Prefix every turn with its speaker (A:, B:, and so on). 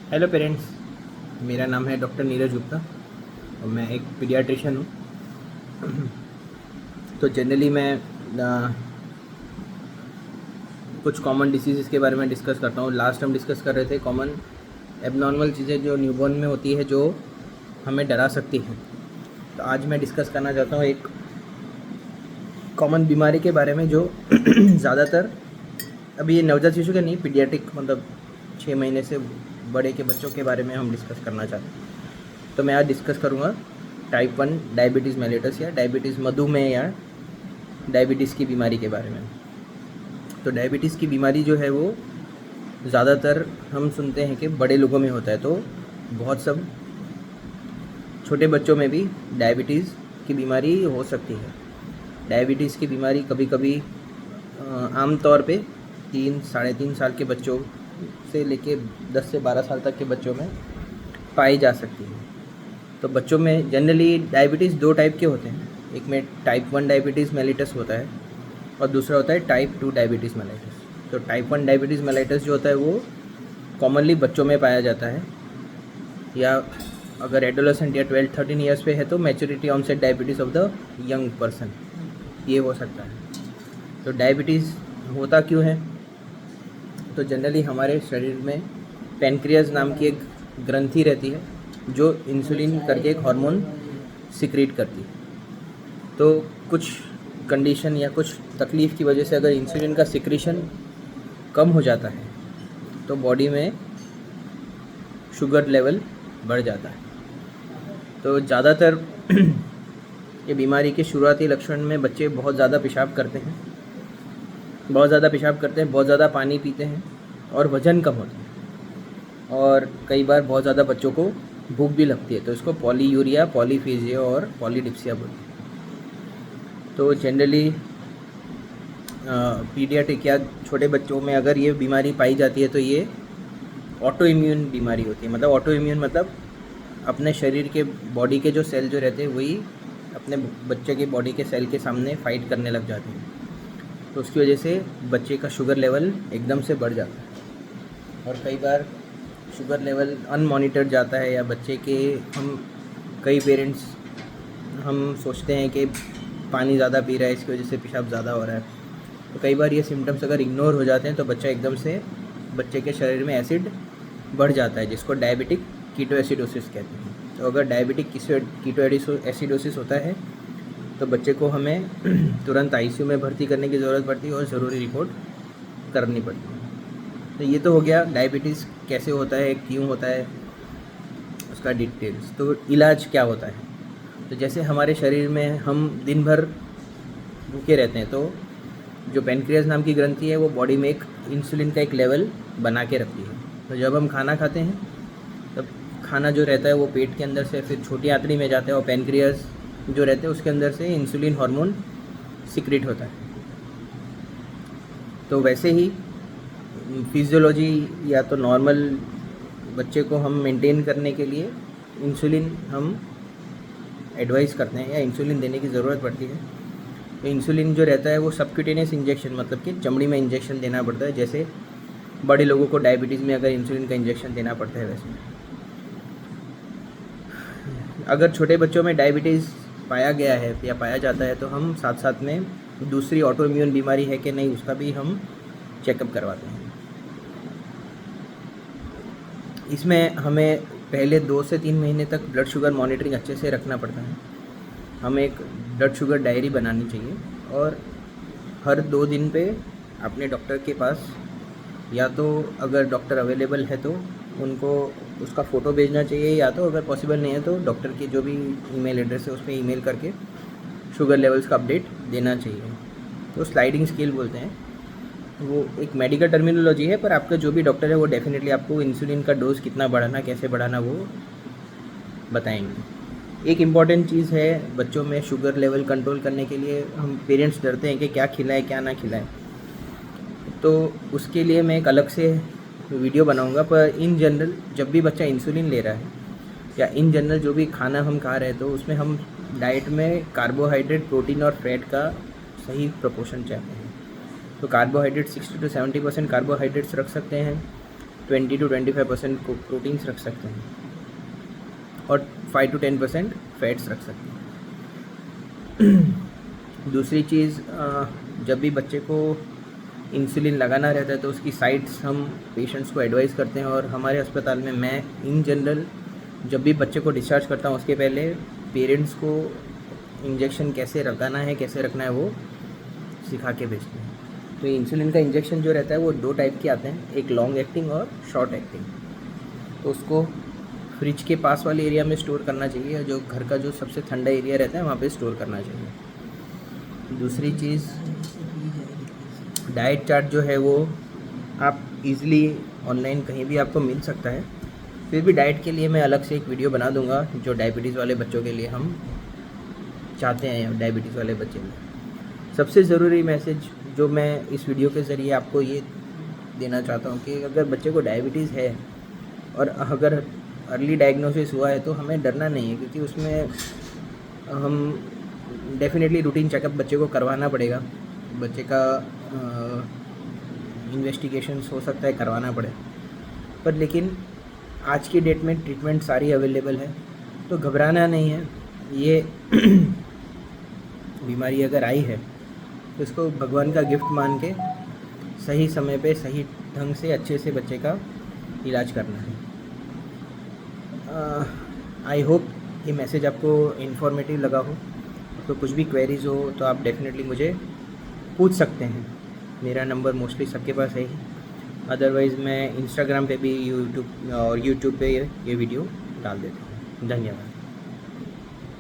A: Hello parents, मेरा नाम है डॉक्टर नीरज गुप्ता और मैं एक पीडियाट्रिशियन हूँ। तो जनरली मैं कुछ कॉमन डिसीज़ के बारे में डिस्कस करता हूँ। लास्ट हम डिस्कस कर रहे थे कॉमन एबनॉर्मल चीज़ें जो न्यूबॉर्न में होती है जो हमें डरा सकती हैं। तो आज मैं डिस्कस करना चाहता हूँ एक कॉमन बीमारी के बारे में जो ज़्यादातर अभी ये नवजात शिशु के नहीं, पीडियाट्रिक मतलब 6 महीने से बड़े के बच्चों के बारे में हम डिस्कस करना चाहते हैं। तो मैं आज डिस्कस करूँगा टाइप 1 डायबिटीज़ मेलिटस या डायबिटीज़ मधुमेह या डायबिटीज़ की बीमारी के बारे में। तो डायबिटीज़ की बीमारी जो है वो ज़्यादातर हम सुनते हैं कि बड़े लोगों में होता है, तो बहुत सब छोटे बच्चों में भी डायबिटीज़ की बीमारी हो सकती है। डायबिटीज़ की बीमारी कभी कभी आम तौर पे 3-3.5 साल के बच्चों से लेके 10 से 12 साल तक के बच्चों में पाई जा सकती है। तो बच्चों में जनरली डायबिटीज़ 2 टाइप के होते हैं। एक में टाइप 1 डायबिटीज़ मेलिटस होता है और दूसरा होता है टाइप 2 डायबिटीज़ मेलिटस। तो टाइप 1 डायबिटीज़ मेलिटस जो होता है वो कॉमनली बच्चों में पाया जाता है, या अगर एडोलेसेंट या 12-13 ईयर्स पे है तो maturity onset diabetes of the young person, ये हो सकता है। तो डायबिटीज़ होता क्यों है? तो जनरली हमारे शरीर में पैनक्रियाज नाम की एक ग्रंथि रहती है जो इंसुलिन करके एक हार्मोन सिक्रीट करती है। तो कुछ कंडीशन या कुछ तकलीफ़ की वजह से अगर इंसुलिन का सिक्रीशन कम हो जाता है तो बॉडी में शुगर लेवल बढ़ जाता है। तो ज़्यादातर ये बीमारी के शुरुआती लक्षण में बच्चे बहुत ज़्यादा पेशाब करते हैं, बहुत ज़्यादा पानी पीते हैं और वज़न कम होता है, और कई बार बहुत ज़्यादा बच्चों को भूख भी लगती है। तो इसको पॉलीयूरिया, पॉलीफेजिया और पॉलीडिप्सिया बोलते हैं। तो जनरली पीडियाट्रिक या छोटे बच्चों में अगर ये बीमारी पाई जाती है तो ये ऑटो इम्यून बीमारी होती है। मतलब ऑटो इम्यून मतलब अपने शरीर के बॉडी के जो सेल जो रहते हैं वही अपने बच्चे के बॉडी के सेल के सामने फाइट करने लग जाते हैं। तो उसकी वजह से बच्चे का शुगर लेवल एकदम से बढ़ जाता है, और कई बार शुगर लेवल अनमॉनिटर्ड जाता है, या बच्चे के कई पेरेंट्स हम सोचते हैं कि पानी ज़्यादा पी रहा है इसकी वजह से पेशाब ज़्यादा हो रहा है। तो कई बार ये सिम्टम्स अगर इग्नोर हो जाते हैं तो बच्चे के शरीर में एसिड बढ़ जाता है, जिसको डायबिटिक कीटोएसिडोसिस कहते हैं। तो अगर डायबिटिक कीटोएसिडोसिस होता है तो बच्चे को हमें तुरंत आईसीयू में भर्ती करने की ज़रूरत पड़ती है और ज़रूरी रिपोर्ट करनी पड़ती है। तो ये तो हो गया डायबिटीज़ कैसे होता है, क्यों होता है, उसका डिटेल्स। तो इलाज क्या होता है? तो जैसे हमारे शरीर में हम दिन भर भूखे रहते हैं, तो जो पैनक्रियाज नाम की ग्रंथि है वो बॉडी में एक इंसुलिन का एक लेवल बना के रखती है। तो जब हम खाना खाते हैं तब खाना जो रहता है वो पेट के अंदर से फिर छोटी आंतड़ी में जाता है, और पैनक्रियाज जो रहते हैं उसके अंदर से इंसुलिन हार्मोन सिक्रीट होता है। तो वैसे ही फिजियोलॉजी या तो नॉर्मल बच्चे को हम मेंटेन करने के लिए इंसुलिन हम एडवाइस करते हैं या इंसुलिन देने की ज़रूरत पड़ती है। तो इंसुलिन जो रहता है वो सबक्यूटेनियस इंजेक्शन, मतलब कि चमड़ी में इंजेक्शन देना पड़ता है। जैसे बड़े लोगों को डायबिटीज़ में अगर इंसुलिन का इंजेक्शन देना पड़ता है, वैसे अगर छोटे बच्चों में डायबिटीज़ पाया गया है या पाया जाता है तो हम साथ साथ में दूसरी ऑटो इम्यून बीमारी है कि नहीं उसका भी हम चेकअप करवाते हैं। इसमें हमें पहले 2 से 3 महीने तक ब्लड शुगर मॉनिटरिंग अच्छे से रखना पड़ता है। हमें एक ब्लड शुगर डायरी बनानी चाहिए, और हर 2 दिन पे अपने डॉक्टर के पास, या तो अगर डॉक्टर अवेलेबल है तो उनको उसका फ़ोटो भेजना चाहिए, या तो अगर पॉसिबल नहीं है तो डॉक्टर की जो भी ईमेल एड्रेस है उस पर ईमेल करके शुगर लेवल्स का अपडेट देना चाहिए। तो स्लाइडिंग स्केल बोलते हैं, वो एक मेडिकल टर्मिनोलॉजी है, पर आपका जो भी डॉक्टर है वो डेफिनेटली आपको इंसुलिन का डोज कितना बढ़ाना, कैसे बढ़ाना वो बताएंगे। एक इम्पॉर्टेंट चीज़ है, बच्चों में शुगर लेवल कंट्रोल करने के लिए हम पेरेंट्स डरते हैं कि क्या खिलाएं क्या ना खिलाएं, तो उसके लिए मैं एक अलग से वीडियो बनाऊंगा। पर इन जनरल जब भी बच्चा इंसुलिन ले रहा है या इन जनरल जो भी खाना हम खा रहे हैं तो उसमें हम डाइट में कार्बोहाइड्रेट, प्रोटीन और फैट का सही प्रोपोर्शन चाहते हैं। तो कार्बोहाइड्रेट 60 से 70% कार्बोहाइड्रेट्स रख सकते हैं, 20 to 25% को प्रोटीन्स रख सकते हैं और 5 to 10% फैट्स रख सकते हैं। दूसरी चीज़, जब भी बच्चे को इंसुलिन लगाना रहता है तो उसकी साइड्स हम पेशेंट्स को एडवाइस करते हैं, और हमारे अस्पताल में मैं इन जनरल जब भी बच्चे को डिस्चार्ज करता हूँ उसके पहले पेरेंट्स को इंजेक्शन कैसे लगाना है, कैसे रखना है, वो सिखा के भेजते हैं। तो इंसुलिन का इंजेक्शन जो रहता है वो 2 टाइप के आते हैं, एक लॉन्ग एक्टिंग और शॉर्ट एक्टिंग। तो उसको फ्रिज के पास वाले एरिया में स्टोर करना चाहिए, जो घर का जो सबसे ठंडा एरिया रहता है वहाँ पे स्टोर करना चाहिए। दूसरी चीज़, डाइट चार्ट जो है वो आप इजीली ऑनलाइन कहीं भी आपको मिल सकता है। फिर भी डाइट के लिए मैं अलग से एक वीडियो बना दूंगा, जो डायबिटीज़ वाले बच्चों के लिए हम चाहते हैं, डायबिटीज़ वाले बच्चे में। सबसे ज़रूरी मैसेज जो मैं इस वीडियो के ज़रिए आपको ये देना चाहता हूँ कि अगर बच्चे को डायबिटीज़ है और अगर अर्ली डायग्नोसिस हुआ है तो हमें डरना नहीं है, क्योंकि उसमें हम डेफिनेटली रूटीन चेकअप बच्चे को करवाना पड़ेगा। बच्चे का इन्वेस्टिगेशंस हो सकता है करवाना पड़े, पर लेकिन आज की डेट में ट्रीटमेंट सारी अवेलेबल है, तो घबराना नहीं है। ये बीमारी अगर आई है तो इसको भगवान का गिफ्ट मान के सही समय पे सही ढंग से अच्छे से बच्चे का इलाज करना है। आई होप ये मैसेज आपको इन्फॉर्मेटिव लगा हो। तो कुछ भी क्वेरीज़ हो तो आप डेफिनेटली मुझे पूछ सकते हैं। मेरा नंबर मोस्टली सबके पास है ही, अदरवाइज़ मैं इंस्टाग्राम पे भी यूट्यूब पे ये वीडियो डाल देता हूँ। धन्यवाद।